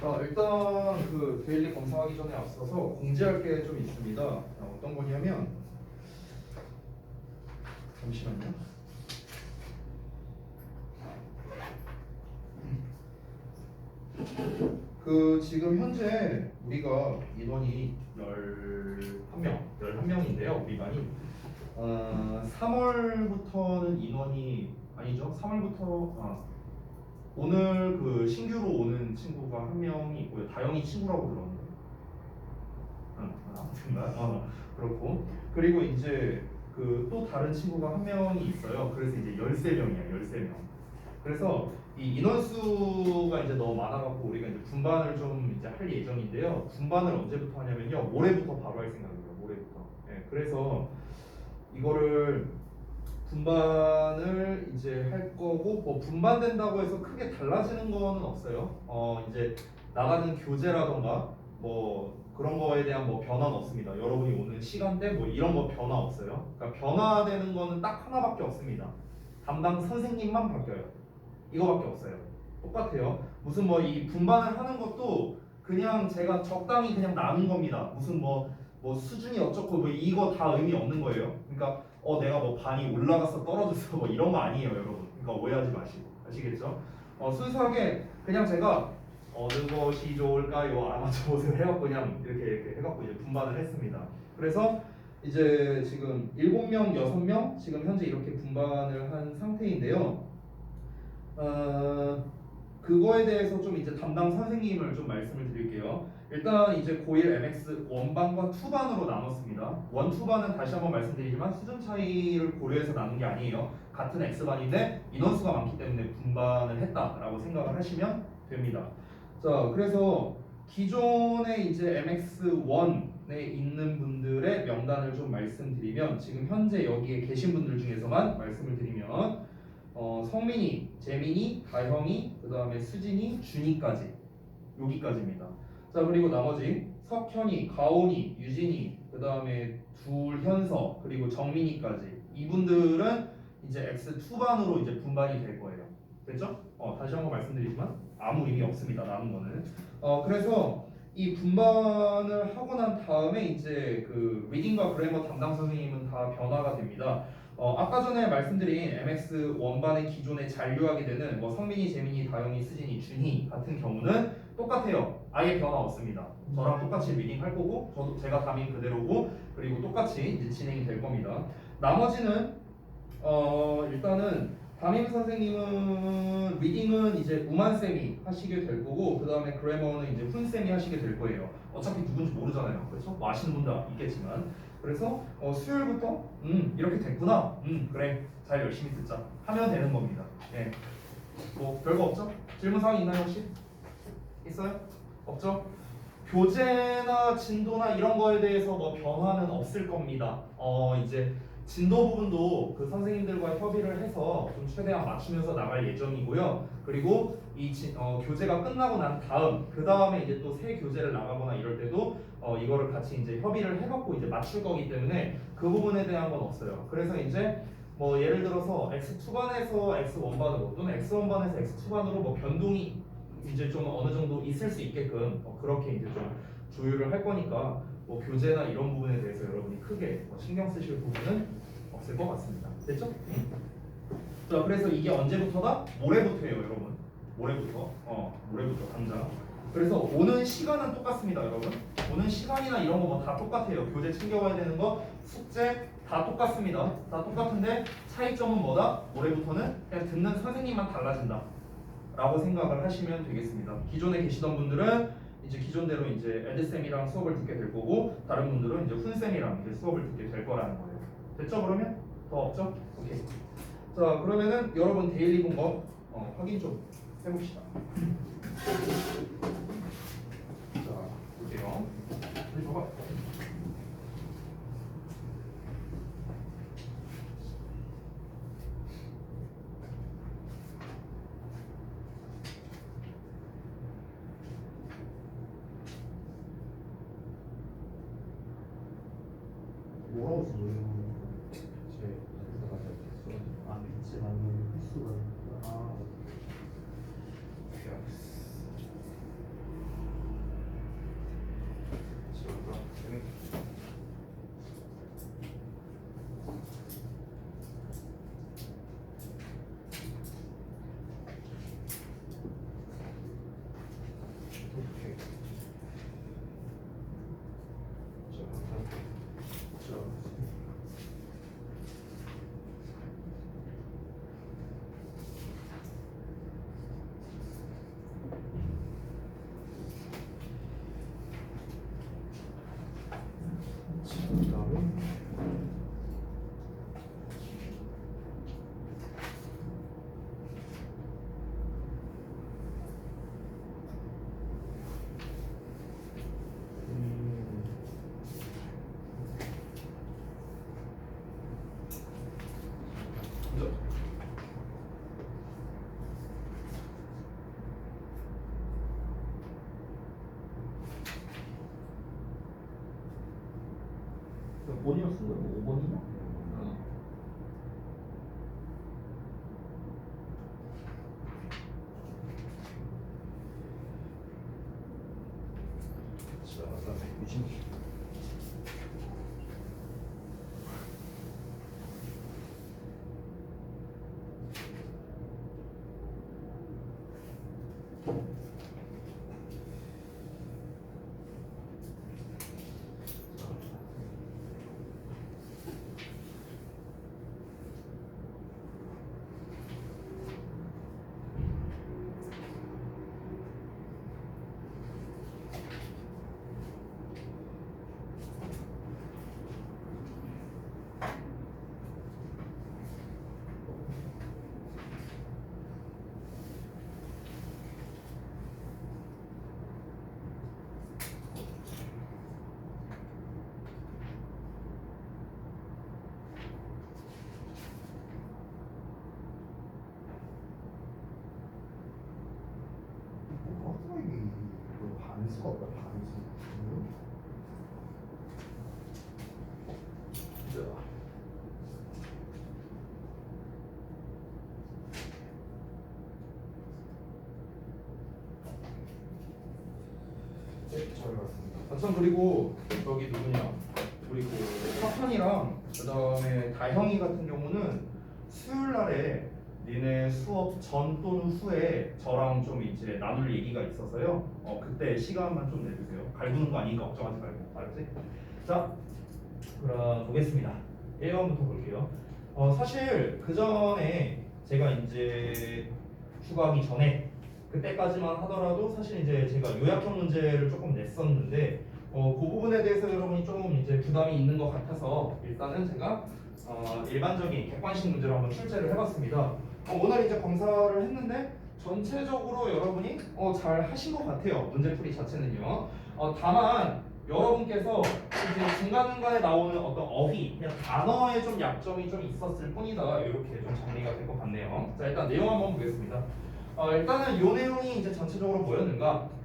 자, 일단 그 데일리 검사하기 전에 앞서서 공지할 게 좀 있습니다. 어떤 거냐면 잠시만요. 그 지금 현재 우리가 인원이 11명인데요. 우리 반이 3월부터는 인원이 아니죠. 3월부터 오늘 그 신규로 오는 친구가 한 명이 있고요. 다영이 친구라고 들었는데. 아무튼가. 그렇고. 그리고 이제 그 또 다른 친구가 한 명이 있어요. 그래서 이제 13명이야. 13명. 그래서 이 인원수가 이제 너무 많아갖고 우리가 이제 분반을 좀 이제 할 예정인데요. 분반을 언제부터 하냐면요. 모레부터 바로 할 생각이에요. 모레부터. 예, 그래서 이거를 분반을 이제 할 거고, 뭐 분반된다고 해서 크게 달라지는 거는 없어요. 이제 나가는 교재라던가 뭐 그런 거에 대한 뭐 변화는 없습니다. 여러분이 오는 시간대 뭐 이런 거 변화 없어요. 그러니까 변화되는 거는 딱 하나밖에 없습니다. 담당 선생님만 바뀌어요. 이거밖에 없어요. 똑같아요. 무슨 뭐 이 분반을 하는 것도 그냥 제가 적당히 그냥 나눈 겁니다. 무슨 뭐 수준이 어쩌고 뭐 이거 다 의미 없는 거예요. 그러니까 내가 뭐 반이 올라갔어 떨어졌어 뭐 이런 거 아니에요, 여러분. 그러니까 오해하지 마시고. 아시겠죠? 순수하게 그냥 제가 어느 것이 좋을까요? 알아맞혀 보세요 해갖고 그냥 이렇게 해갖고 이제 분반을 했습니다. 그래서 이제 지금 7명, 6명 지금 현재 이렇게 분반을 한 상태인데요. 그거에 대해서 좀 이제 담당 선생님을 좀 말씀을 드릴게요. 일단 이제 고1 MX 원반과 투반으로 나눴습니다. 원, 투반은 다시 한번 말씀드리지만 수준 차이를 고려해서 나눈 게 아니에요. 같은 X반인데 인원수가 많기 때문에 분반을 했다라고 생각을 하시면 됩니다. 자, 그래서 기존에 이제 MX1에 있는 분들의 명단을 좀 말씀드리면 지금 현재 여기에 계신 분들 중에서만 말씀을 드리면 성민이, 재민이, 다형이, 그 다음에 수진이, 준이까지 여기까지입니다. 자, 그리고 나머지 석현이, 가온이, 유진이, 그 다음에 둘현서, 그리고 정민이까지 이분들은 이제 X2반으로 이제 분반이 될 거예요. 됐죠? 다시 한번 말씀드리지만 아무 의미 없습니다. 남은 거는. 그래서 이 분반을 하고 난 다음에 이제 그 리딩과 그래머 담당 선생님은 다 변화가 됩니다. 아까 전에 말씀드린 MX 원반의 기존에 잔류하게 되는 뭐 성민이, 재민이, 다영이, 수진이, 준희 같은 경우는 똑같아요. 아예 변화 없습니다. 저랑 똑같이 리딩 할 거고, 저도 제가 담임 그대로고, 그리고 똑같이 이제 진행이 될 겁니다. 나머지는 일단은 담임 선생님은 리딩은 이제 우만 쌤이 하시게 될 거고, 그 다음에 그래머는 이제 훈 쌤이 하시게 될 거예요. 어차피 누군지 모르잖아요. 그렇죠? 뭐 아시는 분도 있겠지만. 그래서 수요일부터 이렇게 됐구나. 그래, 잘 열심히 듣자 하면 되는 겁니다. 예. 뭐 별거 없죠? 질문 사항 있나요 혹시? 있어요? 없죠? 교재나 진도나 이런 거에 대해서 뭐 변화는 없을 겁니다. 이제 진도 부분도 그 선생님들과 협의를 해서 좀 최대한 맞추면서 나갈 예정이고요. 그리고 이 교재가 끝나고 난 다음 그 다음에 이제 또 새 교재를 나가거나 이럴 때도 이거를 같이 이제 협의를 해갖고 이제 맞출 거기 때문에 그 부분에 대한 건 없어요. 그래서 이제 뭐 예를 들어서 X2반에서 X1반으로 또는 X1반에서 X2반으로 뭐 변동이 이제 좀 어느 정도 있을 수 있게끔 그렇게 이제 좀 조율을 할 거니까 뭐 교재나 이런 부분에 대해서 여러분이 크게 신경 쓰실 부분은 없을 것 같습니다. 됐죠? 자, 그래서 이게 언제부터다? 모레부터예요, 여러분. 모레부터 당장. 그래서 오는 시간은 똑같습니다, 여러분. 오는 시간이나 이런 거 뭐 다 똑같아요. 교재 챙겨와야 되는 거, 숙제 다 똑같습니다. 다 똑같은데 차이점은 뭐다? 모레부터는 그냥 듣는 선생님만 달라진다. 라고 생각을 하시면 되겠습니다. 기존에 계시던 분들은 이제 기존대로 이제 에드쌤이랑 수업을 듣게 될 거고, 다른 분들은 이제 훈쌤이랑 이제 수업을 듣게 될 거라는 거예요. 됐죠? 그러면? 더 없죠? 오케이. 자, 그러면은 여러분 데일리 본 거 확인 좀 해봅시다. 자, 볼게요. 여기 봐봐. 뭐라고 써요? 아, 빛이 나는 횟수가 아, 6번이었어요? 5번이냐? 자, 그다음에 160. 이거 반수가 없다 반수. 네, 잘 봤습니다. 참 그리고 여기 누구냐? 그리고 석현이랑 그다음에 다형이 같은 경우는 수요일 날에 니네 수업 전 또는 후에 저랑 좀 이제 나눌 얘기가 있어서요. 그때 시간만 좀 내주세요. 갈구는 거 아니니까 걱정하지 말고, 알았지? 자, 그럼 보겠습니다. 1번부터 볼게요. 사실 그 전에 제가 이제 휴가하기 전에 그때까지만 하더라도 사실 이제 제가 요약형 문제를 조금 냈었는데 그 부분에 대해서 여러분이 좀 이제 부담이 있는 것 같아서 일단은 제가 일반적인 객관식 문제로 한번 출제를 해봤습니다. 오늘 이제 검사를 했는데 전체적으로 여러분이 잘 하신 것 같아요. 문제풀이 자체는요. 다만 여러분께서 이제 중간중간에 나오는 어떤 어휘, 그냥 단어에 좀 약점이 좀 있었을 뿐이다. 이렇게 좀 정리가 될 것 같네요. 자, 일단 내용 한번 보겠습니다. 일단은 이 내용이 이제 전체적으로 뭐였는가?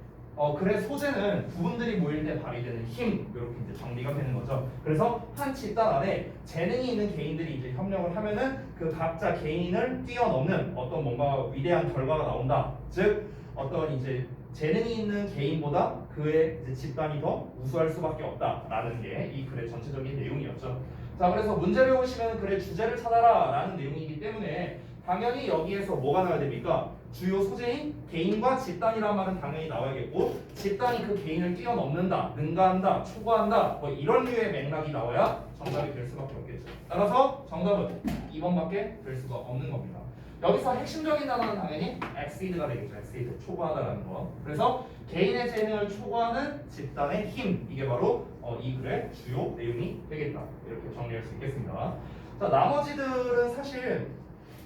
글의 소재는 부분들이 모일 때 발휘되는 힘, 이렇게 이제 정리가 되는 거죠. 그래서 한 집단 안에 재능이 있는 개인들이 이제 협력을 하면은 그 각자 개인을 뛰어넘는 어떤 뭔가 위대한 결과가 나온다. 즉 어떤 이제 재능이 있는 개인보다 그의 이제 집단이 더 우수할 수밖에 없다라는 게 이 글의 전체적인 내용이었죠. 자, 그래서 문제를 보시면 글의 주제를 찾아라라는 내용이기 때문에 당연히 여기에서 뭐가 나와야 됩니까? 주요 소재인 개인과 집단이란 말은 당연히 나와야겠고, 집단이 그 개인을 뛰어넘는다, 능가한다, 초과한다, 뭐 이런 류의 맥락이 나와야 정답이 될 수밖에 없겠죠. 따라서 정답은 2번밖에 될 수가 없는 겁니다. 여기서 핵심적인 단어는 당연히 exceed가 되겠죠. exceed, 초과하다라는 거. 그래서 개인의 재능을 초과하는 집단의 힘, 이게 바로 이 글의 주요 내용이 되겠다. 이렇게 정리할 수 있겠습니다. 자, 나머지들은 사실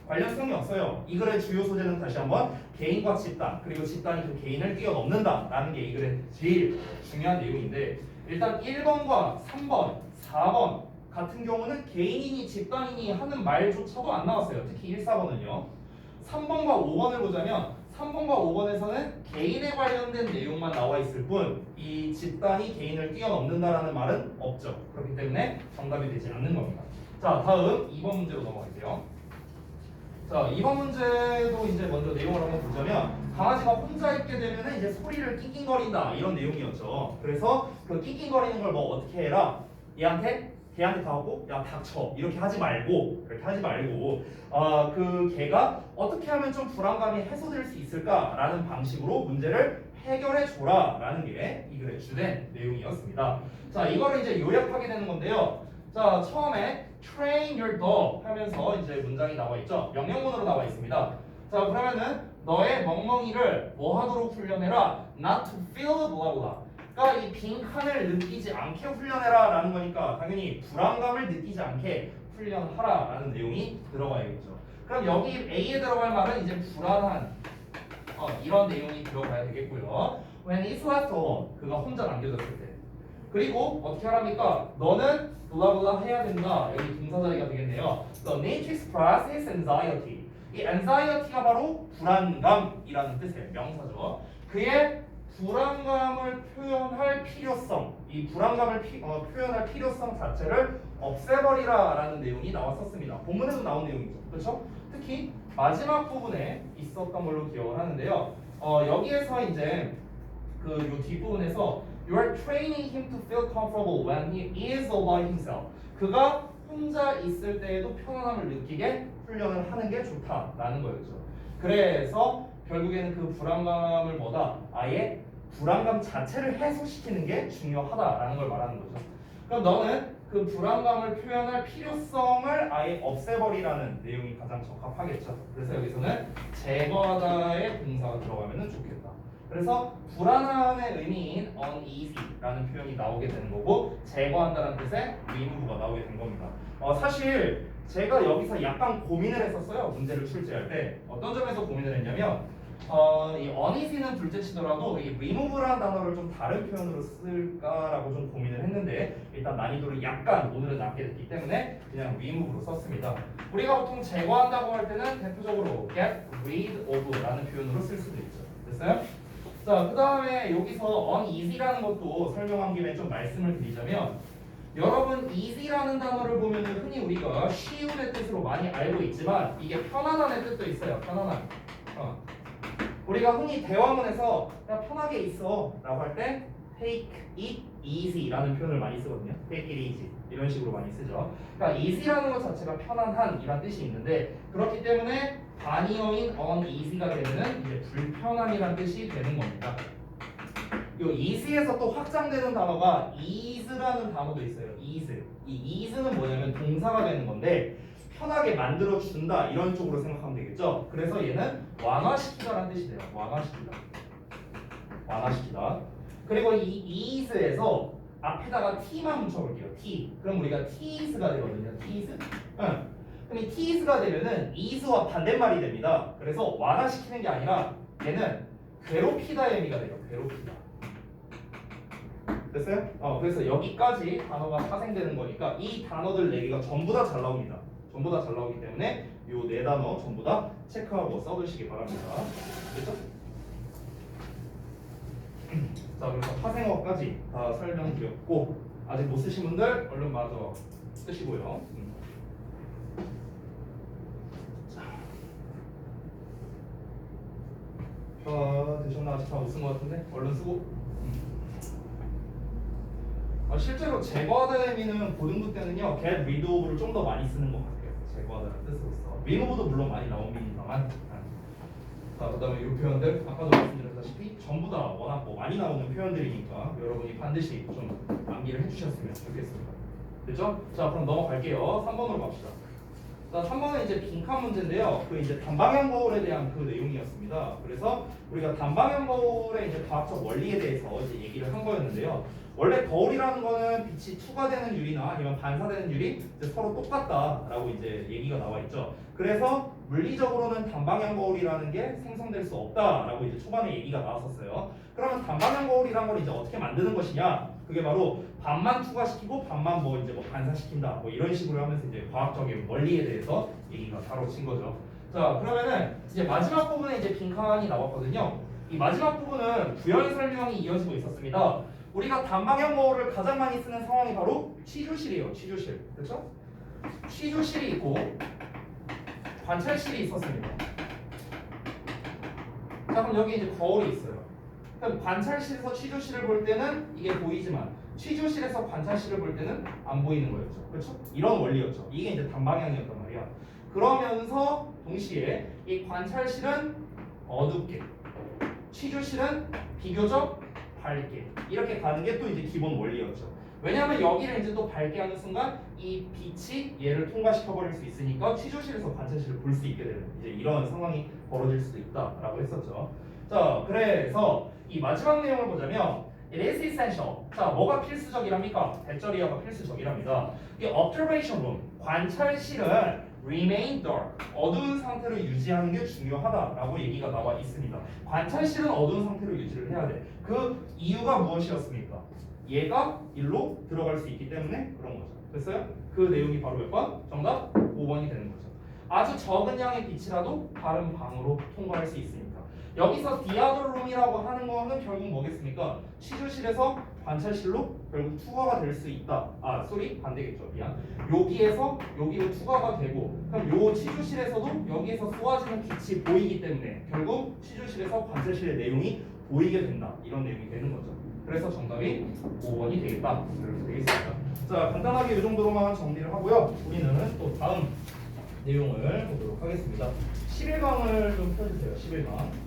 관련성이 없어요. 이 글의 주요 소재는 다시 한번 개인과 집단, 그리고 집단이 그 개인을 뛰어넘는다라는 게 이 글의 제일 중요한 내용인데, 일단 1번과 3번, 4번 같은 경우는 개인이니 집단이니 하는 말조차도 안 나왔어요. 특히 1, 4번은요. 3번과 5번을 보자면 3번과 5번에서는 개인에 관련된 내용만 나와 있을 뿐 이 집단이 개인을 뛰어넘는다라는 말은 없죠. 그렇기 때문에 정답이 되지 않는 겁니다. 자, 다음 2번 문제로 넘어갈게요. 자, 2번 문제도 이제 먼저 내용을 한번 보자면 강아지가 혼자 있게 되면 이제 소리를 낑낑거린다 이런 내용이었죠. 그래서 그 낑낑거리는 걸 뭐 어떻게 해라? 걔한테 가고 야 닥쳐 이렇게 하지 말고 그 걔가 어떻게 하면 좀 불안감이 해소될 수 있을까라는 방식으로 문제를 해결해 줘라라는 게 이 글의 주된 내용이었습니다. 자, 이거를 이제 요약하게 되는 건데요. 자, 처음에 train your dog 하면서 이제 문장이 나와 있죠. 명령문으로 나와 있습니다. 자, 그러면은 너의 멍멍이를 뭐 하도록 훈련해라? Not to feel blah blah. 그러니까 이 빈칸을 느끼지 않게 훈련해라 라는 거니까 당연히 불안감을 느끼지 않게 훈련하라 라는 내용이 들어가야겠죠. 그럼 여기 A에 들어갈 말은 이제 불안한 이런 내용이 들어가야 되겠고요. When it's left alone, 그가 혼자 남겨졌을 때. 그리고 어떻게 하랍니까? 너는 블라블라 해야 된다. 여기 동사 자리가 되겠네요. The need to express his anxiety. 이 anxiety가 바로 불안감이라는 뜻의 명사죠. 그의 불안감을 표현할 필요성, 이 불안감을 표현할 필요성 자체를 없애버리라라는 내용이 나왔었습니다. 본문에도 나온 내용이죠. 그렇죠? 특히 마지막 부분에 있었던 걸로 기억을 하는데요. 여기에서 이제 요 뒷부분에서 You are training him to feel comfortable when he is all by himself. 그가 혼자 있을 때에도 편안함을 느끼게 훈련을 하는 게 좋다라는 거였죠. 그래서 결국에는 그 불안감을 아예 불안감 자체를 해소시키는 게 중요하다라는 걸 말하는 거죠. 그럼 너는 그 불안감을 표현할 필요성을 아예 없애버리라는 내용이 가장 적합하겠죠. 그래서 여기서는 제거하다의 동사가 들어가면 좋겠다. 그래서 불안함의 의미인 uneasy라는 표현이 나오게 되는 거고 제거한다는 뜻의 remove가 나오게 된 겁니다. 사실 제가 여기서 약간 고민을 했었어요. 문제를 출제할 때 어떤 점에서 고민을 했냐면 이 uneasy는 둘째치더라도 이 remove라는 단어를 좀 다른 표현으로 쓸까라고 좀 고민을 했는데 일단 난이도를 약간 오늘은 낮게 됐기 때문에 그냥 remove로 썼습니다. 우리가 보통 제거한다고 할 때는 대표적으로 get rid of라는 표현으로 쓸 수도 있죠. 됐어요? 자, 그 다음에 여기서 uneasy라는 것도 설명한 김에 좀 말씀을 드리자면 여러분 easy라는 단어를 보면 흔히 우리가 쉬움의 뜻으로 많이 알고 있지만 이게 편안함의 뜻도 있어요. 편안함. 우리가 흔히 대화문에서 야 편하게 있어 라고 할 때 take it easy 라는 표현을 많이 쓰거든요. take it easy 이런 식으로 많이 쓰죠. 그러니까 easy라는 것 자체가 편안한 이란 뜻이 있는데 그렇기 때문에 단이어인 uneasy가 되면은 이제 불편함이란 뜻이 되는 겁니다. 요 easy에서 또 확장되는 단어가 ease라는 단어도 있어요. ease. 이 ease는 뭐냐면 동사가 되는 건데 편하게 만들어 준다 이런 쪽으로 생각하면 되겠죠. 그래서 얘는 완화시키다라는 뜻이 돼요. 완화시키다. 완화시키다. 그리고 이 ease에서 앞에다가 t만 붙여볼게요. t. 그럼 우리가 tease가 되거든요. tease. 응. 그럼 이 tease가 되면은 ease와 반대말이 됩니다. 그래서 완화시키는 게 아니라 얘는 괴롭히다의 의미가 돼요. 괴롭히다. 됐어요? 그래서 여기까지 단어가 파생되는 거니까 이 단어들 4개가 전부 다 잘 나옵니다. 전부 다 잘 나오기 때문에 요 4단어 전부 다 체크하고 써두시기 바랍니다. 됐죠? 자, 그래서 파생어까지 다 설명드렸고 아직 못 쓰신 분들 얼른 마저 쓰시고요. 자, 되셨나? 아직 다 못 쓴 것 같은데 얼른 쓰고. 실제로 제거하다는 의미는 고등부 때는요 get rid of를 좀 더 많이 쓰는 것 같아요. 제거하다는 뜻으로서 remove도 물론 많이 나옵니다만 자, 그 다음에 이 표현들 아까도 말씀드렸다시피 전부 다 워낙 많이 나오는 표현들이니까 여러분이 반드시 좀 암기를 해주셨으면 좋겠습니다. 됐죠? 자, 그럼 넘어갈게요. 3번으로 갑시다. 자, 3번은 이제 빈칸 문제인데요. 그 이제 단방향 거울에 대한 그 내용이었습니다. 그래서 우리가 단방향 거울의 이제 과학적 원리에 대해서 이제 얘기를 한 거였는데요. 원래 거울이라는 거는 빛이 투과되는 유리나 아니면 반사되는 유리 이제 서로 똑같다라고 이제 얘기가 나와 있죠. 그래서 물리적으로는 단방향 거울이라는 게 생성될 수 없다라고 이제 초반에 얘기가 나왔었어요. 그러면 단방향 거울이라는 걸 이제 어떻게 만드는 것이냐? 그게 바로 반만 투과시키고 반만 이제 반사시킨다. 이런 식으로 하면서 이제 과학적인 원리에 대해서 얘기가 다뤄진 거죠. 자, 그러면은 이제 마지막 부분에 이제 빈칸이 나왔거든요. 이 마지막 부분은 부연 설명이 이어지고 있었습니다. 우리가 단방향 거울을 가장 많이 쓰는 상황이 바로 취조실이에요. 취조실. 그렇죠? 취조실이 있고 관찰실이 있었습니다. 자, 그럼 여기 이제 거울이 있어요. 그럼 관찰실에서 취조실을 볼 때는 이게 보이지만 취조실에서 관찰실을 볼 때는 안 보이는 거였죠. 그렇죠? 이런 원리였죠. 이게 이제 단방향이었단 말이야. 그러면서 동시에 이 관찰실은 어둡게, 취조실은 비교적 밝게 이렇게 가는 게 또 이제 기본 원리였죠. 왜냐하면 여기를 이제 또 밝게 하는 순간 이 빛이 얘를 통과시켜 버릴 수 있으니까 취조실에서 관찰실을 볼 수 있게 되는 이제 이런 상황이 벌어질 수도 있다라고 했었죠. 자, 그래서 이 마지막 내용을 보자면 It is essential. 자, 뭐가 필수적이랍니까? 대절이어가 필수적이랍니다. 이 observation room, 관찰실은 remain dark, 어두운 상태를 유지하는 게 중요하다라고 얘기가 나와 있습니다. 관찰실은 어두운 상태로 유지를 해야 돼. 그 이유가 무엇이었습니까? 얘가 일로 들어갈 수 있기 때문에 그런 거죠. 됐어요? 그 내용이 바로 몇 번? 정답 5번이 되는 거죠. 아주 적은 양의 빛이라도 다른 방으로 통과할 수 있으니까. 여기서 the other room이라고 하는 거는 결국 뭐겠습니까? 시주실에서 관찰실로 결국 투과가 될 수 있다. 반대겠죠. 미안. 여기에서 여기로 투과가 되고 그럼 요 시주실에서도 여기에서 쏘아지는 빛이 보이기 때문에 결국 시주실에서 관찰실의 내용이 보이게 된다. 이런 내용이 되는 거죠. 그래서 정답이 5번이 되겠다. 이렇게 되겠습니다. 자, 간단하게 이 정도로만 정리를 하고요. 우리는 또 다음 내용을 보도록 하겠습니다. 11강을 좀 펴주세요. 11강.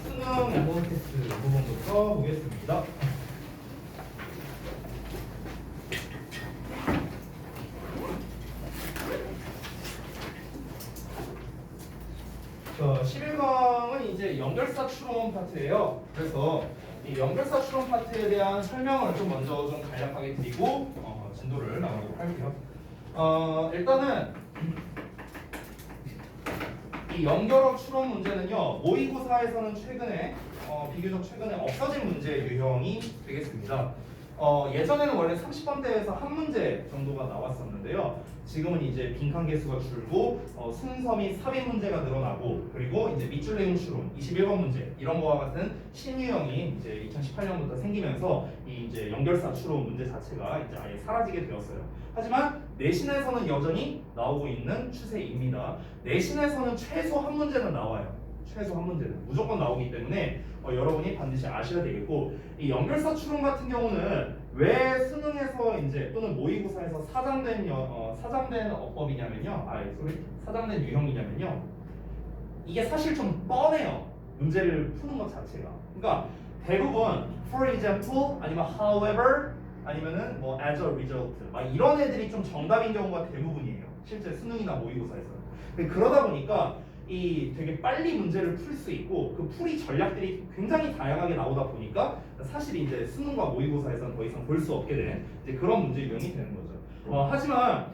수능 앨범 테스트 부분부터 보겠습니다. 자, 11강은 이제 연결사 추론 파트예요. 그래서 이 연결사 추론 파트에 대한 설명을 좀 먼저 좀 간략하게 드리고 진도를 나가도록 할게요. 일단은 이 연결어 추론 문제는요, 모의고사에서는 최근에 비교적 최근에 없어진 문제 유형이 되겠습니다. 예전에는 원래 30번대에서 한 문제 정도가 나왔었는데요. 지금은 이제 빈칸 개수가 줄고 순서 및 삽입 문제가 늘어나고 그리고 이제 밑줄 내용 추론 21번 문제 이런 거와 같은 신유형이 이제 2018년부터 생기면서 이 이제 연결사 추론 문제 자체가 이제 아예 사라지게 되었어요. 하지만 내신에서는 여전히 나오고 있는 추세입니다. 내신에서는 최소 한 문제는 나와요. 최소 한 문제는 무조건 나오기 때문에 여러분이 반드시 아셔야 되겠고 이 연결사 추론 같은 경우는 왜 수능에서 이제 또는 모의고사에서 사장된 어법이냐면요. 사장된 유형이냐면요. 이게 사실 좀 뻔해요. 문제를 푸는 것 자체가. 그러니까 대부분 for example 아니면 however 아니면은 뭐 as a result 막 이런 애들이 좀 정답인 경우가 대부분이에요. 실제 수능이나 모의고사에서는. 그러다 보니까 이 되게 빨리 문제를 풀 수 있고 그 풀이 전략들이 굉장히 다양하게 나오다 보니까 사실 이제 수능과 모의고사에서는 더 이상 볼 수 없게 된 이제 그런 문제 유형이 되는 거죠. 하지만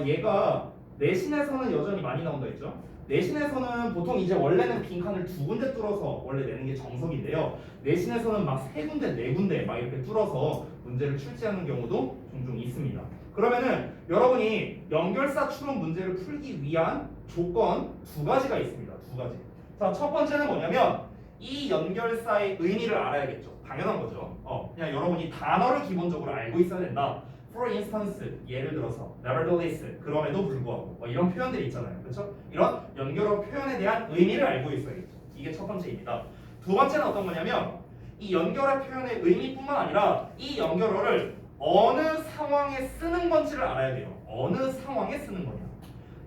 얘가 내신에서는 여전히 많이 나온다 했죠. 내신에서는 보통 이제 원래는 빈칸을 두 군데 뚫어서 원래 내는 게 정석인데요. 내신에서는 막 세 군데, 네 군데 막 이렇게 뚫어서 문제를 출제하는 경우도 종종 있습니다. 그러면은 여러분이 연결사 추론 문제를 풀기 위한 조건 두 가지가 있습니다. 두 가지. 자, 첫 번째는 뭐냐면 이 연결사의 의미를 알아야겠죠. 당연한 거죠. 그냥 여러분이 단어를 기본적으로 알고 있어야 된다. For instance, 예를 들어서 nevertheless, 그럼에도 불구하고 뭐 이런 표현들이 있잖아요. 그렇죠? 이런 연결어 표현에 대한 의미를 알고 있어야겠죠. 이게 첫 번째입니다. 두 번째는 어떤 거냐면 이 연결어 표현의 의미뿐만 아니라 이 연결어를 어느 상황에 쓰는 건지를 알아야 돼요. 어느 상황에 쓰는 거냐.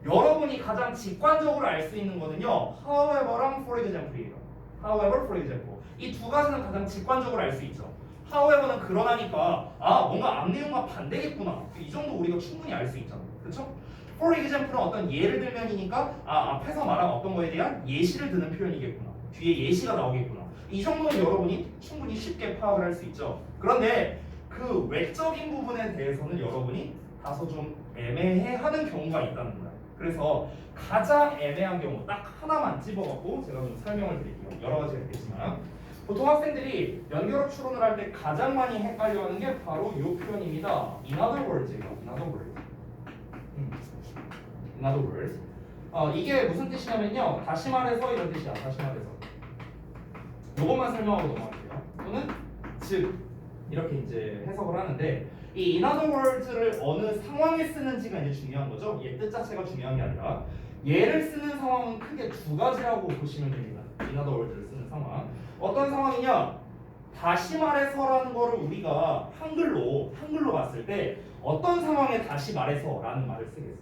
여러분이 가장 직관적으로 알 수 있는 거는요. however랑 for example이에요. however, for example. 이 두 가지는 가장 직관적으로 알 수 있죠. however는 그러나니까 뭔가 앞 내용과 반대겠구나. 이 정도 우리가 충분히 알 수 있잖아요. 그렇죠? for example은 어떤 예를 들면이니까 앞에서 말한 어떤 거에 대한 예시를 드는 표현이겠구나. 뒤에 예시가 나오겠구나. 이 정도는 여러분이 충분히 쉽게 파악을 할 수 있죠. 그런데 그 외적인 부분에 대해서는 여러분이 다소 좀 애매해하는 경우가 있다는 거예요. 그래서 가장 애매한 경우 딱 하나만 집어갖고 제가 좀 설명을 드릴게요. 여러 가지가 있겠지만 보통 학생들이 연결어 추론을 할 때 가장 많이 헷갈려하는 게 바로 이 표현입니다. In other words예요. In other words. In other words. 이게 무슨 뜻이냐면요. 다시 말해서 이런 뜻이야. 다시 말해서. 요것만 설명하고 넘어갈게요. 또는 즉 이렇게 이제 해석을 하는데 이 in other words를 어느 상황에 쓰는지가 이제 중요한 거죠. 얘 뜻 자체가 중요한 게 아니라 얘를 쓰는 상황은 크게 두 가지라고 보시면 됩니다. in other words를 쓰는 상황. 어떤 상황이냐? 다시 말해서라는 거를 우리가 한글로 봤을 때 어떤 상황에 다시 말해서라는 말을 쓰겠어.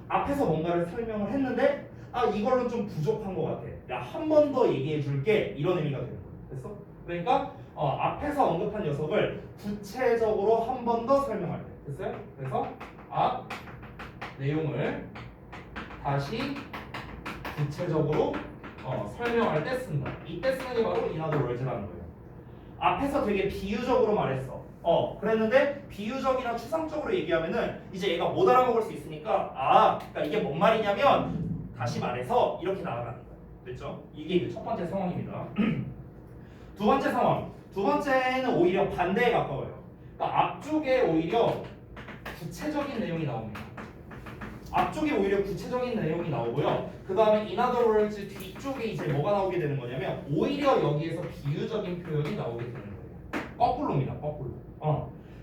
앞에서 뭔가를 설명을 했는데 이걸로는 좀 부족한 것 같아. 야, 한 번 더 얘기해 줄게. 이런 의미가 되는 거야. 됐어? 그러니까 앞에서 언급한 녀석을 구체적으로 한 번 더 설명할 때. 됐어요? 그래서 앞 내용을 다시 구체적으로 설명할 때 쓴다. 이때 쓰는 게 바로 in other words라는 거예요. 앞에서 되게 비유적으로 말했어. 그랬는데 비유적이나 추상적으로 얘기하면은 이제 얘가 못 알아먹을 수 있으니까 그러니까 이게 뭔 말이냐면 다시 말해서 이렇게 나아가는 거예요. 됐죠? 이게 이제 첫 번째 상황입니다. 두 번째 상황. 두 번째는 오히려 반대에 가까워요. 그러니까 앞쪽에 오히려 구체적인 내용이 나옵니다. 앞쪽에 오히려 구체적인 내용이 나오고요. 그 다음에 in other words 뒤쪽에 이제 뭐가 나오게 되는 거냐면 오히려 여기에서 비유적인 표현이 나오게 되는 거예요. 거꾸로입니다. 거꾸로.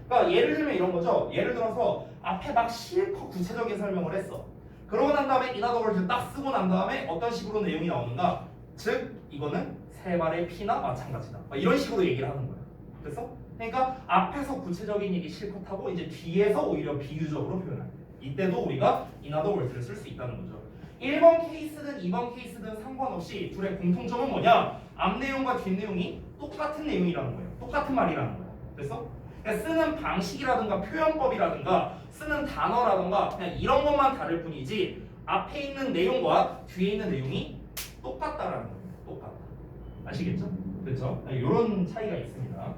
그러니까 예를 들면 이런 거죠. 예를 들어서 앞에 막 실컷 구체적인 설명을 했어. 그러고 난 다음에 in other words 딱 쓰고 난 다음에 어떤 식으로 내용이 나오는가? 즉 이거는 세 발의 피나 마찬가지다. 이런 식으로 얘기를 하는 거예요. 그래서 그러니까 앞에서 구체적인 얘기 실컷 하고 이제 뒤에서 오히려 비유적으로 표현할 때 이때도 우리가 in other words를 쓸 수 있다는 거죠. 1번 케이스든 2번 케이스든 상관없이 둘의 공통점은 뭐냐? 앞 내용과 뒷 내용이 똑같은 내용이라는 거예요. 똑같은 말이라는 거예요. 그래서 그러니까 쓰는 방식이라든가 표현법이라든가 쓰는 단어라든가 그냥 이런 것만 다를 뿐이지 앞에 있는 내용과 뒤에 있는 내용이 똑같다라는 거예요. 똑같다. 아시겠죠? 그렇죠? 이런 차이가 있습니다.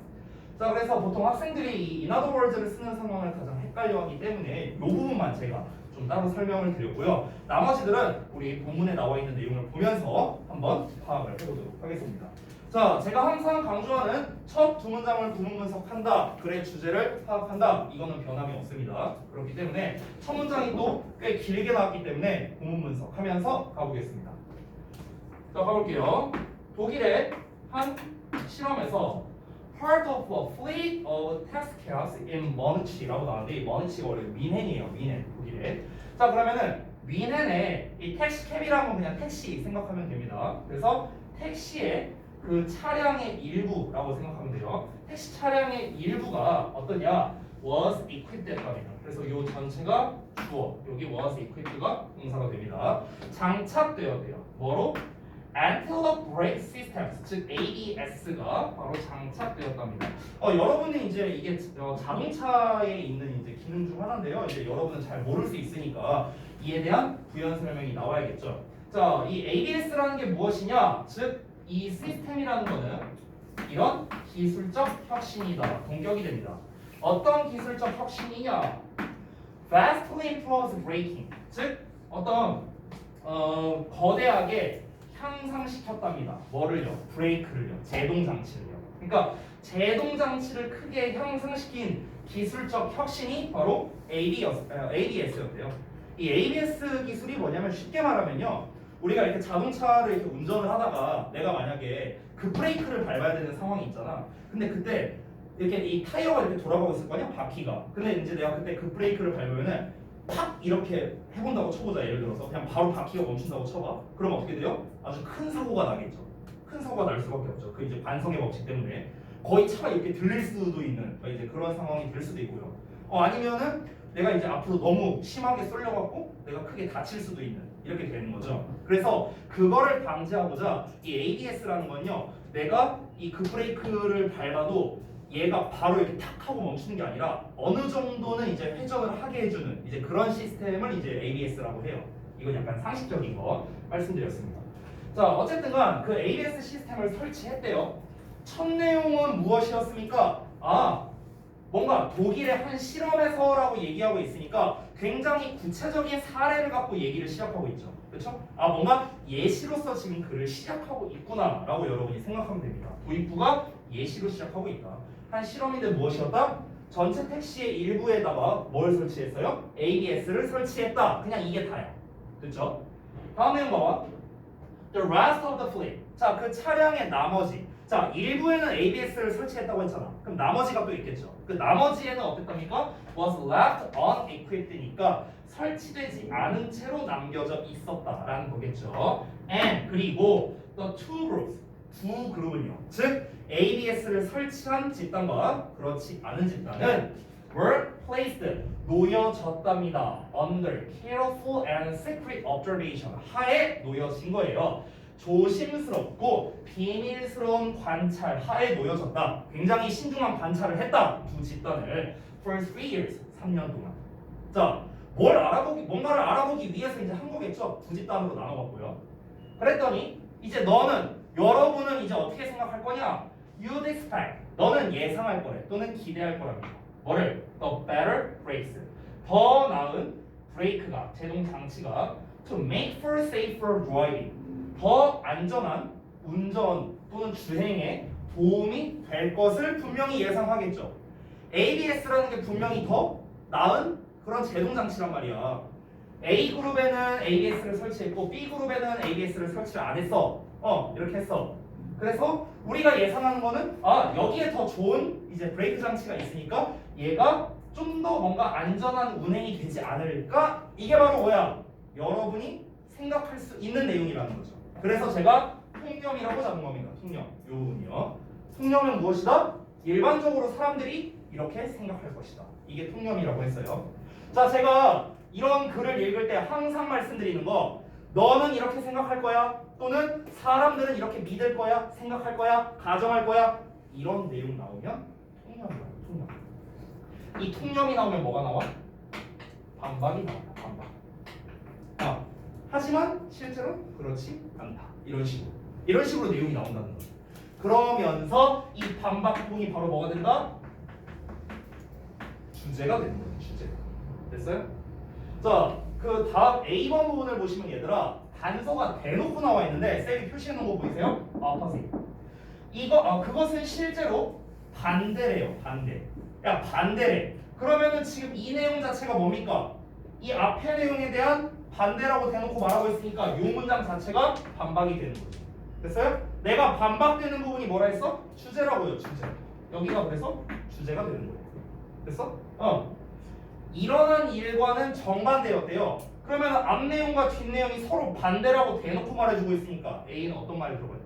자, 그래서 보통 학생들이 이 in other words를 쓰는 상황을 가장 헷갈려하기 때문에 이 부분만 제가 좀 따로 설명을 드렸고요. 나머지들은 우리 본문에 나와 있는 내용을 보면서 한번 파악을 해보도록 하겠습니다. 자, 제가 항상 강조하는 첫 두 문장을 구문 분석한다, 글의 주제를 파악한다, 이거는 변함이 없습니다. 그렇기 때문에 첫 문장이 또 꽤 길게 나왔기 때문에 구문 분석하면서 가보겠습니다. 자, 가볼게요. 독일의 한 실험에서 part of a fleet of taxicabs in Münch라고 나왔는데 이 머니치가 원래 뮌헨이에요. 뮌헨 독일에. 자, 그러면은 뮌헨에 이 택시캡이라는 건 그냥 택시 생각하면 됩니다. 그래서 택시의 그 차량의 일부라고 생각하면 돼요. 택시 차량의 일부가 어떠냐? was equipped 했답니다. 그래서 이 전체가 주어, 여기 was equiped가 동사가 됩니다. 장착되었대요. 뭐로? Anti-lock brake systems, 즉 ABS가 바로 장착되었답니다. 여러분이 이제 이게 자동차에 있는 이제 기능 중 하나인데요. 이제 여러분은 잘 모를 수 있으니까 이에 대한 부연 설명이 나와야겠죠. 자, 이 ABS라는 게 무엇이냐? 즉 이 시스템이라는 거는 이런 기술적 혁신이다. 동격이 됩니다. 어떤 기술적 혁신이냐? Vastly improves braking, 즉 어떤 거대하게 향상시켰답니다. 뭐를요? 브레이크를요. 제동 장치를요. 그러니까 제동 장치를 크게 향상시킨 기술적 혁신이 바로 ABS였대요. 이 ABS 기술이 뭐냐면 쉽게 말하면요. 우리가 이렇게 자동차를 이렇게 운전을 하다가 내가 만약에 그 브레이크를 밟아야 되는 상황이 있잖아. 근데 그때 이렇게 이 타이어가 이렇게 돌아가고 있을 거 아니야? 바퀴가. 근데 이제 내가 그때 그 브레이크를 밟으면은 팍 이렇게 해본다고 쳐보자. 예를 들어서 그냥 바로 바퀴가 멈춘다고 쳐봐. 그럼 어떻게 돼요? 아주 큰 사고가 나겠죠. 큰 사고가 날 수밖에 없죠. 그 이제 관성의 법칙 때문에 거의 차가 이렇게 들릴 수도 있는 이제 그런 상황이 될 수도 있고요. 아니면은 내가 이제 앞으로 너무 심하게 쏠려갖고 내가 크게 다칠 수도 있는 이렇게 되는 거죠. 그래서 그거를 방지하고자 이 ABS라는 건요, 내가 이 급브레이크를 밟아도 얘가 바로 이렇게 탁 하고 멈추는 게 아니라 어느 정도는 이제 회전을 하게 해주는 이제 그런 시스템을 이제 ABS라고 해요. 이건 약간 상식적인 거 말씀드렸습니다. 자, 어쨌든간 그 ABS 시스템을 설치했대요. 첫 내용은 무엇이었습니까? 뭔가 독일의 한 실험에서라고 얘기하고 있으니까 굉장히 구체적인 사례를 갖고 얘기를 시작하고 있죠. 그렇죠? 뭔가 예시로서 지금 글을 시작하고 있구나라고 여러분이 생각하면 됩니다. 도입부가 예시로 시작하고 있다. 한 실험인데 무엇이었다? 전체 택시의 일부에다가 뭘 설치했어요? ABS를 설치했다. 그냥 이게 다야. 그렇죠? 다음 내용 봐봐. The rest of the fleet. 자, 그 차량의 나머지. 자, 일부에는 ABS를 설치했다고 했잖아. 그럼 나머지가 또 있겠죠. 그 나머지에는 어땠답니까? Was left unequipped니까 설치되지 않은 채로 남겨져 있었다라는 거겠죠. And 그리고 the two groups, 두 그룹은요. 즉 ABS를 설치한 집단과 그렇지 않은 집단은 were placed, 놓여졌답니다. Under careful and secret observation, 하에 놓여진 거예요. 조심스럽고 비밀스러운 관찰 하에 놓여졌다. 굉장히 신중한 관찰을 했다. 두 집단을 for 3 years, 3년 동안. 자, 뭔가를 알아보기 위해서 이제 한 거겠죠. 두 집단으로 나눠봤고요. 그랬더니 이제 여러분은 이제 어떻게 생각할 거냐? You'd expect, 너는 예상할 거래 또는 기대할 거랍니다. 뭐를? The better brakes, 더 나은 브레이크가, 제동 장치가 to make for safer driving, 더 안전한 운전 또는 주행에 도움이 될 것을 분명히 예상하겠죠. ABS라는 게 분명히 더 나은 그런 제동 장치란 말이야. A 그룹에는 ABS를 설치했고 B 그룹에는 ABS를 설치를 안 했어. 이렇게 했어. 그래서 우리가 예상하는 거는 여기에 더 좋은 이제 브레이크 장치가 있으니까 얘가 좀 더 뭔가 안전한 운행이 되지 않을까? 이게 바로 뭐야? 여러분이 생각할 수 있는 내용이라는 거죠. 그래서 제가 통념이라고 잡은 겁니다. 통념. 요 부분이요. 통념은 무엇이다? 일반적으로 사람들이 이렇게 생각할 것이다. 이게 통념이라고 했어요. 자, 제가 이런 글을 읽을 때 항상 말씀드리는 거, 너는 이렇게 생각할 거야, 또는 사람들은 이렇게 믿을 거야, 생각할 거야, 가정할 거야, 이런 내용 나오면 통념이야. 통념. 이 통념이 나오면 뭐가 나와? 반박이 나온다. 반박. 하지만 실제로 그렇지 않다. 이런 식으로 내용이 나온다는 거죠. 그러면서 이 반박 부분이 바로 뭐가 된다? 주제가 되는 거예요. 주제. 됐어요? 자, 그 다음 A번 부분을 보시면 얘들아, 단서가 대놓고 나와 있는데 쌤이 표시해 놓은 거 보이세요? 파세요. 그것은 실제로 반대래요. 반대. 야, 반대래. 그러면은 지금 이 내용 자체가 뭡니까? 이 앞의 내용에 대한 반대라고 대놓고 말하고 있으니까 이 문장 자체가 반박이 되는 거죠. 됐어요? 내가 반박되는 부분이 뭐라 했어? 주제라고요. 주제. 여기가 그래서 주제가 되는 거예요. 됐어? 일어난 일과는 정반대였대요. 그러면 앞 내용과 뒷 내용이 서로 반대라고 대놓고 말해주고 있으니까 A는 어떤 말이 들어가요?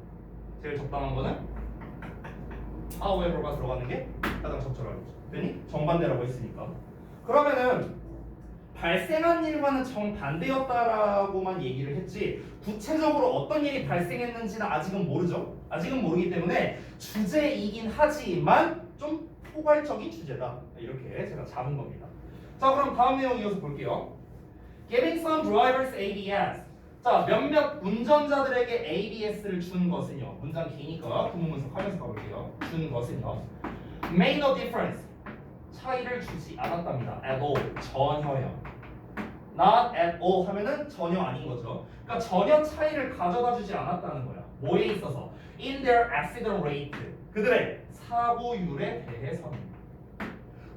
제일 적당한 거는 however가 들어가는 게 가장 적절하죠. 됐니? 정반대라고 했으니까. 그러면은 발생한 일과는 정반대였다라고만 얘기를 했지 구체적으로 어떤 일이 발생했는지는 아직은 모르죠. 아직은 모르기 때문에 주제이긴 하지만 좀 포괄적인 주제다. 이렇게 제가 잡은 겁니다. 자, 그럼 다음 내용 이어서 볼게요. Giving some drivers ABS. 자, 몇몇 운전자들에게 ABS를 준 것은요. 문장 기니까 구문 분석하면서 가볼게요. 준 것은요. Made no difference. 차이를 주지 않았답니다. At all. 전혀요. Not at all 하면은 전혀 아닌 거죠. 그러니까 전혀 차이를 가져다 주지 않았다는 거야. 뭐에 있어서? In their accident rate. 그들의 사고율에 대해서는.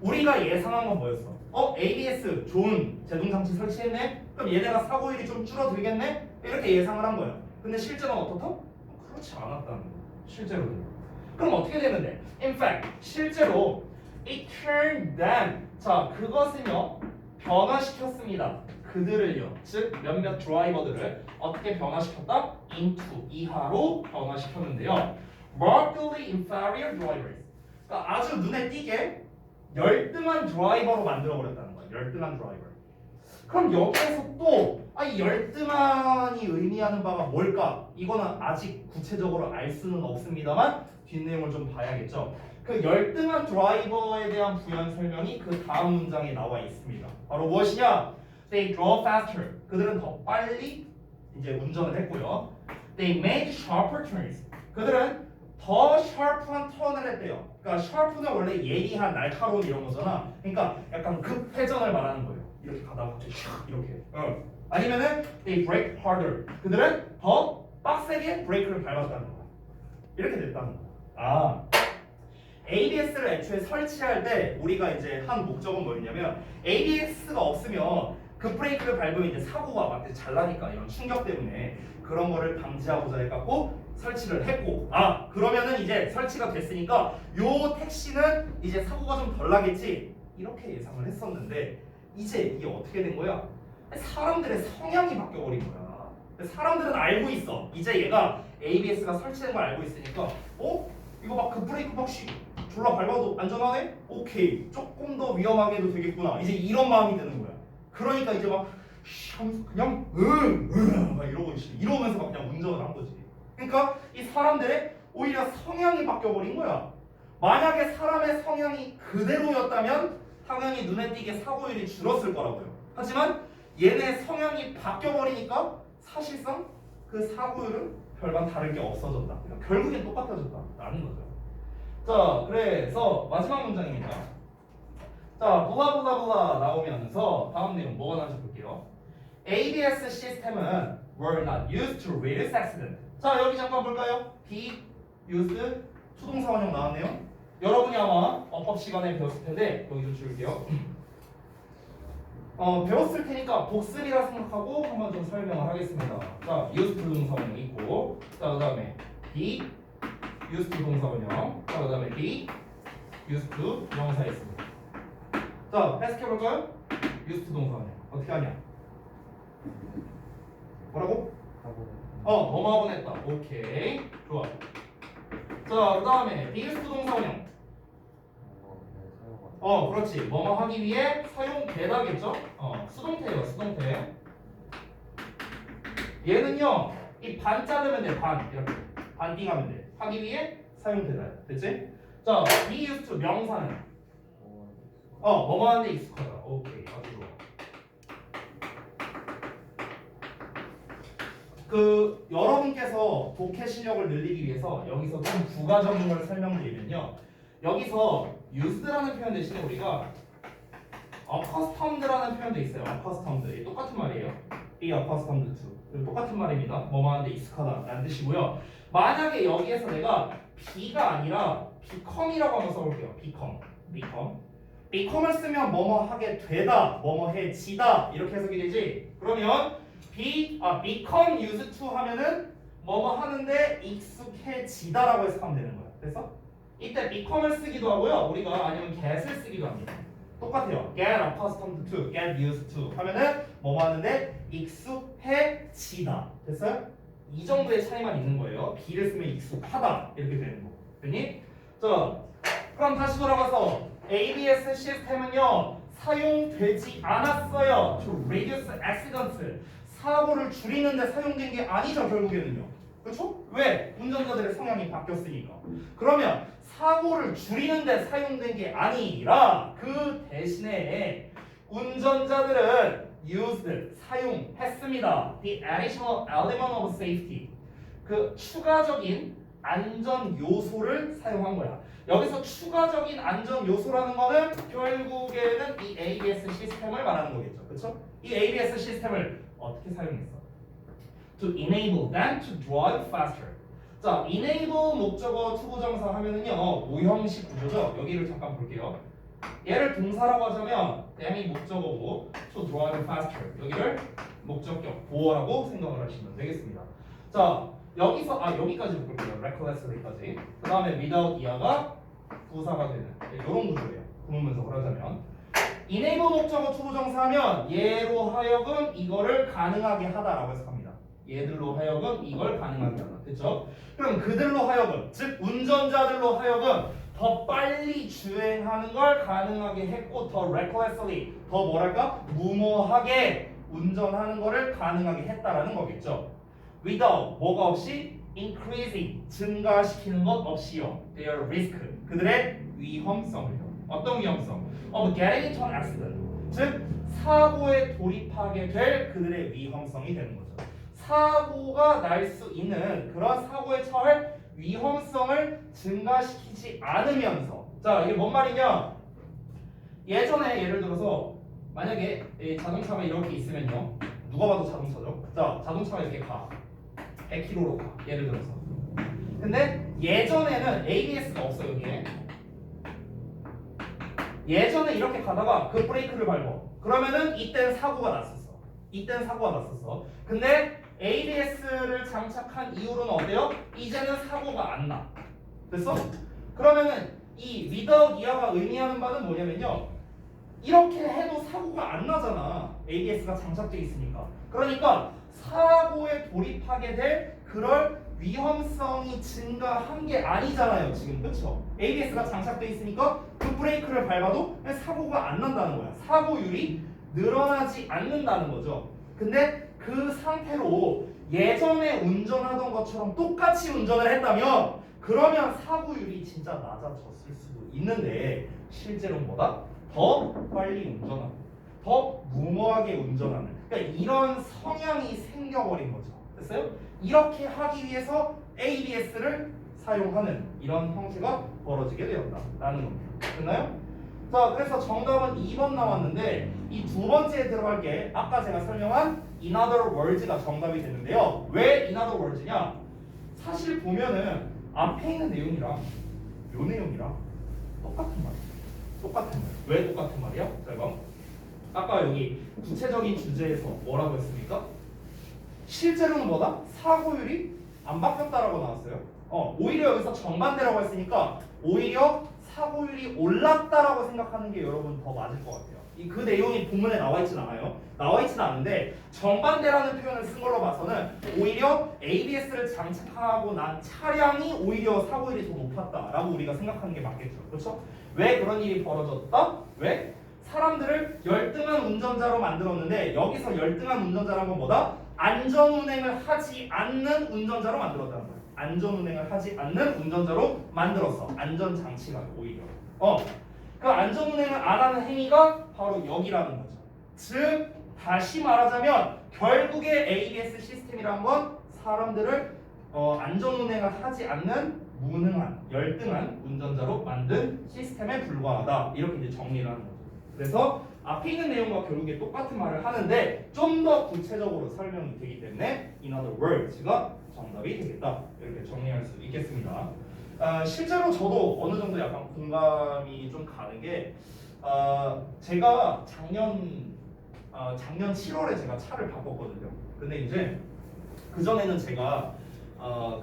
우리가 예상한 건 뭐였어? ABS 좋은 제동장치 설치했네? 그럼 얘네가 사고율이 좀 줄어들겠네? 이렇게 예상을 한 거야. 근데 실제로는 어떻다? 그렇지 않았다는 거야. 실제로는. 그럼 어떻게 되는데? In fact, 실제로 it turned them. 자, 그것은요. 변화시켰습니다. 그들을요. 즉 몇몇 드라이버들을 어떻게 변화시켰다? into 이하로 변화시켰는데요. markedly inferior drivers. 그러니까 아주 눈에 띄게 열등한 드라이버로 만들어버렸다는 거예요. 열등한 드라이버. 그럼 여기에서 또 이 열등한이 의미하는 바가 뭘까? 이거는 아직 구체적으로 알 수는 없습니다만 뒷내용을 좀 봐야겠죠. 그 열등한 드라이버에 대한 부연 설명이 그 다음 문장에 나와 있습니다. 바로 무엇이냐? They drove faster. 그들은 더 빨리 이제 운전을 했고요. They made sharper turns. 그들은 더 샤프한 턴을 했대요. 그러니까 샤프는 원래 예리한 날카로운 이런 거잖아. 그러니까 약간 급회전을 말하는 거예요. 이렇게 가다가 갑자기 샥 이렇게. 아니면은 they brake harder. 그들은 더 빡세게 브레이크를 밟았다는 거야. 이렇게 됐다는 거야. ABS를 애초에 설치할 때 우리가 이제 한 목적은 뭐였냐면 ABS가 없으면 그 브레이크를 밟으면 이제 사고가 막 잘 나니까 이런 충격 때문에 그런 거를 방지하고자 해갖고 설치를 했고 그러면은 이제 설치가 됐으니까 요 택시는 이제 사고가 좀 덜 나겠지 이렇게 예상을 했었는데 이제 이게 어떻게 된 거야? 사람들의 성향이 바뀌어버린 거야. 사람들은 알고 있어. 이제 얘가 ABS가 설치된 걸 알고 있으니까 이거 막 그 브레이크 박씨 졸라 밟아도 안전하네? 오케이 조금 더 위험하게 해도 되겠구나. 이제 이런 마음이 드는 거야. 그러니까 이제 막 하면서 그냥 막 이러면서 막 그냥 운전을 한 거지. 그러니까 이 사람들의 오히려 성향이 바뀌어버린 거야. 만약에 사람의 성향이 그대로였다면 당연히 눈에 띄게 사고율이 줄었을 거라고요. 하지만 얘네 성향이 바뀌어버리니까 사실상 그 사고율은 별반 다른 게 없어졌다. 그러니까 결국엔 똑같아졌다라는 거죠. 자, 그래서 마지막 문장입니다. 자, 블라블라블라 나오면서 다음 내용 뭐가 나오는지 볼게요. ABS 시스템은 were not used to reduce accident. 자, 여기 잠깐 볼까요? be used 수동사 원형 나왔네요. 여러분이 아마 어법 시간에 배웠을 텐데 여기 좀 줄게요. 배웠을 테니까 복습이라 생각하고 한번 좀 설명을 하겠습니다. 자, used 동사원형 있고, 자, 그 다음에 be used 동사원형, 자, 그 다음에 be used 명사 있습니다. 자, 해석해볼까요? used 동사원형 어떻게 하냐? 뭐라고? 뭐뭐 하곤 했다. 오케이, 좋아. 자, 그 다음에 be used 동사원형. 그렇지. 뭐뭐 하기 위해 사용되다겠죠? 수동태예요, 수동태. 얘는요, 이 반 자르면 돼, 반. 이렇게. 반띵하면 돼. 하기 위해 사용되다. 됐지? 자, be used to 명사는? 뭐뭐 하는데 익숙하다. 오케이, 아주 좋아. 여러분께서 독해 실력을 늘리기 위해서 여기서 좀 부가적인 걸 설명드리면요. 여기서 used라는 표현 대신에 우리가 accustomed라는 표현도 있어요. accustomed. 똑같은 말이에요. be accustomed to. 똑같은 말입니다. 뭐뭐 하는데 익숙하다라는 뜻이고요. 만약에 여기에서 내가 be가 아니라 become이라고 한번 써볼게요. become을 쓰면 뭐뭐 하게 되다, 뭐뭐 해지다 이렇게 해석이 되지. 그러면 become used to 하면은 뭐뭐 하는데 익숙해지다라고 해석하면 되는 거야. 그래서 이때 become을 쓰기도 하고요. 우리가 아니면 get을 쓰기도 합니다. 똑같아요. get accustomed to, get used to 하면은 뭐뭐 하는데 익숙해지다. 됐어요? 이 정도의 차이만 있는 거예요. be를 쓰면 익숙하다 이렇게 되는 거. 됐니? 자, 그럼 다시 돌아가서 ABS 시스템은요 사용되지 않았어요. To reduce accidents. 사고를 줄이는데 사용된 게 아니죠 결국에는요. 그렇죠? 왜? 운전자들의 성향이 바뀌었으니까. 그러면 사고를 줄이는데 사용된 게 아니라 그 대신에 운전자들은 used 사용했습니다. The additional element of safety. 그 추가적인 안전 요소를 사용한 거야. 여기서 추가적인 안전 요소라는 거는 결국에는 이 ABS 시스템을 말하는 거겠죠. 그렇죠? 이 ABS 시스템을 어떻게 사용했어? To enable them to drive faster. 자, enable 목적어 투부정사 하면은요 모형식 구조죠. 여기를 잠깐 볼게요. 얘를 동사라고 하자면 them이 목적어고 to drive faster 여기를 목적격 보어라고 생각을 하시면 되겠습니다. 자, 여기서 여기까지 볼게요. recklessly까지. 그 다음에 without 이하가 부사가 되는 이런 구조예요. 구문 분석을 하자면 enable 목적어 투부정사 하면 얘로 하여금 이거를 가능하게 하다라고 해석합니다. 얘들로 하여금 이걸 가능하게 하다. 됐죠? 그럼 그들로 하여금 즉 운전자들로 하여금 더 빨리 주행하는 걸 가능하게 했고 더 recklessly 더 뭐랄까 무모하게 운전하는 거를 가능하게 했다라는 거겠죠. without 뭐가 없이 increasing 증가시키는 것 없이요. their risk 그들의 위험성을요. 어떤 위험성? of getting into an accident 즉 사고에 돌입하게 될 그들의 위험성이 되는 거죠. 사고가 날 수 있는 그런 사고에 처할 위험성을 증가시키지 않으면서 자 이게 뭔 말이냐 예전에 예를 들어서 만약에 자동차가 이렇게 있으면요 누가 봐도 자동차죠. 자 자동차가 이렇게 가 100km로 가 예를 들어서 근데 예전에는 ABS가 없어요. 여기에 예전에 이렇게 가다가 그 브레이크를 밟아 그러면은 이때는 사고가 났었어. 근데 ABS를 장착한 이후로는 어때요? 이제는 사고가 안 나. 됐어? 그러면은 이 without 이하가 의미하는 바는 뭐냐면요. 이렇게 해도 사고가 안 나잖아. ABS가 장착되어 있으니까. 그러니까 사고에 돌입하게 될 그럴 위험성이 증가한 게 아니잖아요. 지금 그렇죠? ABS가 장착되어 있으니까 그 브레이크를 밟아도 사고가 안 난다는 거야. 사고율이 늘어나지 않는다는 거죠. 근데 그 상태로 예전에 운전하던 것처럼 똑같이 운전을 했다면 그러면 사고율이 진짜 낮아졌을 수도 있는데 실제로는 뭐다? 더 빨리 운전하고 더 무모하게 운전하는 그러니까 이런 성향이 생겨버린 거죠. 됐어요? 이렇게 하기 위해서 ABS를 사용하는 이런 형태가 벌어지게 되었다라는 겁니다. 됐나요? 자, 그래서 정답은 2번 나왔는데 이 두 번째에 들어갈 게 아까 제가 설명한 in other words가 정답이 되는데요. 왜 in other words냐? 사실 보면은 앞에 있는 내용이랑 요 내용이랑 똑같은 말이에요. 왜 똑같은 말이야? 자, 이거 아까 여기 구체적인 주제에서 뭐라고 했습니까? 실제로는 뭐다? 사고율이 안 바뀌었다라고 나왔어요. 오히려 여기서 정반대라고 했으니까 오히려 사고율이 올랐다라고 생각하는 게 여러분 더 맞을 것 같아요. 그 내용이 본문에 나와 있진 않아요. 나와 있진 않은데 정반대라는 표현을 쓴 걸로 봐서는 오히려 ABS를 장착하고 난 차량이 오히려 사고율이 더 높았다라고 우리가 생각하는 게 맞겠죠. 그렇죠? 왜 그런 일이 벌어졌다? 왜? 사람들을 열등한 운전자로 만들었는데 여기서 열등한 운전자란 건 뭐다? 안전운행을 하지 않는 운전자로 만들었다는 거예요. 안전운행을 하지 않는 운전자로 만들었어. 안전장치가 오히려. 그 안전운행을 안 하는 행위가 바로 여기라는 거죠. 즉 다시 말하자면 결국에 ABS 시스템이란 건 사람들을 안전운행을 하지 않는 무능한, 열등한 운전자로 만든 시스템에 불과하다. 이렇게 이제 정리를 하는 거죠. 그래서 앞에 있는 내용과 결국에 똑같은 말을 하는데 좀 더 구체적으로 설명이 되기 때문에 in other words가 정답이 되겠다. 이렇게 정리할 수 있겠습니다. 실제로 저도 어느 정도 약간 공감이 좀 가는 게 제가 작년 7월에 제가 차를 바꿨거든요. 근데 이제 그 전에는 제가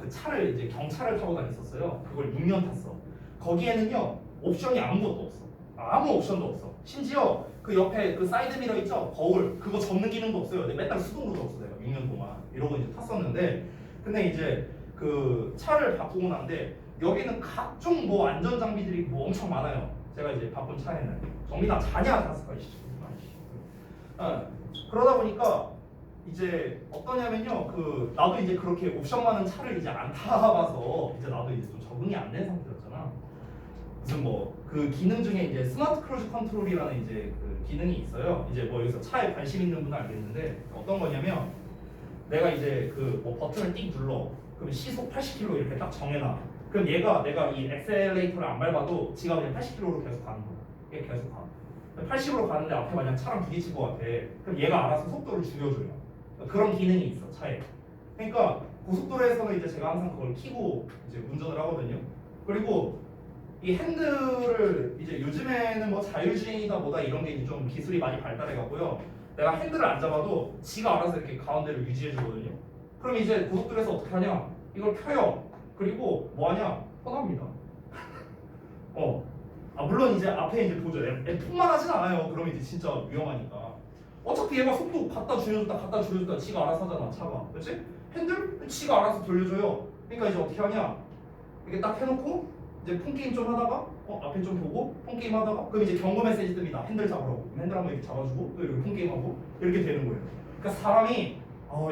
그 차를 이제 경차를 타고 다녔었어요. 그걸 6년 탔어. 거기에는요 옵션이 아무것도 없어. 아무 옵션도 없어. 심지어 그 옆에 그 사이드 미러 있죠? 거울 그거 접는 기능도 없어요. 근데 맨날 수동으로 접어 내가 6년 동안 이러고 이제 탔었는데 근데 이제 그 차를 바꾸고 난데 여기는 각종 뭐 안전 장비들이 뭐 엄청 많아요. 제가 이제 바꾼 차에는 정리가 자냐 탔을까 그러다 보니까 이제 어떠냐면요 나도 이제 그렇게 옵션 많은 차를 이제 안 타봐서 이제 나도 이제 좀 적응이 안 된 상태였잖아. 무슨 뭐 그 기능 중에 이제 스마트 크루즈 컨트롤이라는 이제 그 기능이 있어요. 이제 뭐 여기서 차에 관심 있는 분은 알겠는데 어떤 거냐면 내가 이제 그 뭐 버튼을 띵 눌러 그럼 시속 80km 이렇게 딱 정해놔. 그럼 얘가 내가 이 엑셀레이터를 안 밟아도 지가 그냥 80km로 계속 가는 거야. 얘 계속 가. 80으로 가는데 앞에 만약 차랑 부딪힐 것 같아. 그럼 얘가 알아서 속도를 줄여줘요. 그런 기능이 있어 차에. 그러니까 고속도로에서는 이제 제가 항상 그걸 켜고 이제 운전을 하거든요. 그리고 이 핸들을 이제 요즘에는 뭐 자율주행이다 뭐다 이런 게 이제 좀 기술이 많이 발달해 갖고요. 내가 핸들을 안 잡아도 지가 알아서 이렇게 가운데를 유지해 주거든요. 그럼 이제 고속도로에서 어떻게 하냐? 이걸 켜요. 그리고 뭐 하냐? 편합니다. 물론 이제 앞에 이제 보죠. F만 하진 않아요. 그러면 이제 진짜 위험하니까. 어차피 얘가 속도 갖다 줄여줬다 지가 알아서 하잖아 차가. 그렇지? 핸들 지가 알아서 돌려줘요. 그러니까 이제 어떻게 하냐? 이렇게 딱 해놓고 이제 폰 게임 좀 하다가 앞에 좀 보고 폰 게임 하다가 그럼 이제 경고 메시지 뜹니다. 핸들 잡으라고. 핸들 한번 이렇게 잡아주고 또 이렇게 폰 게임 하고 이렇게 되는 거예요. 그러니까 사람이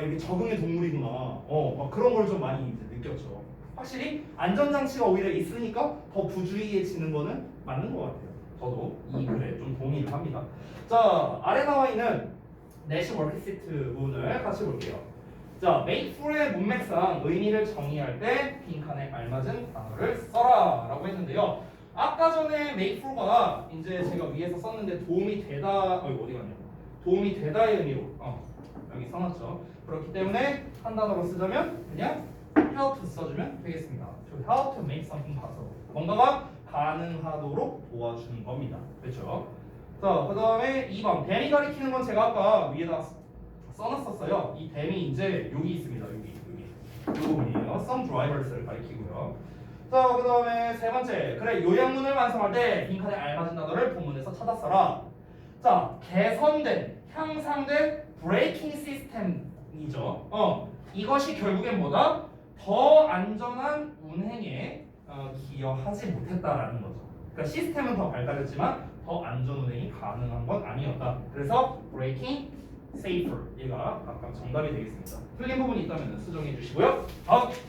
이게 적응의 동물이구나. 막 그런 걸 좀 많이 이제 느꼈죠. 확실히 안전장치가 오히려 있으니까 더 부주의해지는 거는 맞는 것 같아요. 저도 이 글에 좀 동의를 합니다. 자, 아래 나와 있는 내시 워크시트 부분을 같이 볼게요. 자, make for의 문맥상 의미를 정의할 때 빈칸에 알맞은 단어를 써라 라고 했는데요. 아까 전에 make for가 이제 제가 위에서 썼는데 도움이 되다 어디 갔냐? 도움이 되다의 의미로 여기 써놨죠. 그렇기 때문에 한 단어로 쓰자면 그냥 help 써주면 되겠습니다. To help to make something possible. 뭔가가 가능하도록 도와주는 겁니다. 그렇죠? 자, 그 다음에 2번 댐이 가리키는 건 제가 아까 위에다 써놨었어요. 이 댐이 이제 여기 있습니다. 여기 이 부분이에요. Some drivers를 가리키고요. 자, 그 다음에 세 번째 그래 요약문을 완성할 때 빈칸에 알맞은 단어를 본문에서 찾아 써라. 자, 개선된 향상된 브레이킹 시스템이죠. 이것이 결국엔 뭐다? 더 안전한 운행에 기여하지 못했다라는 거죠. 그러니까 시스템은 더 발달했지만 더 안전 운행이 가능한 건 아니었다. 그래서 breaking safer 얘가 각각 정답이 되겠습니다. 틀린 부분이 있다면 수정해 주시고요. 다음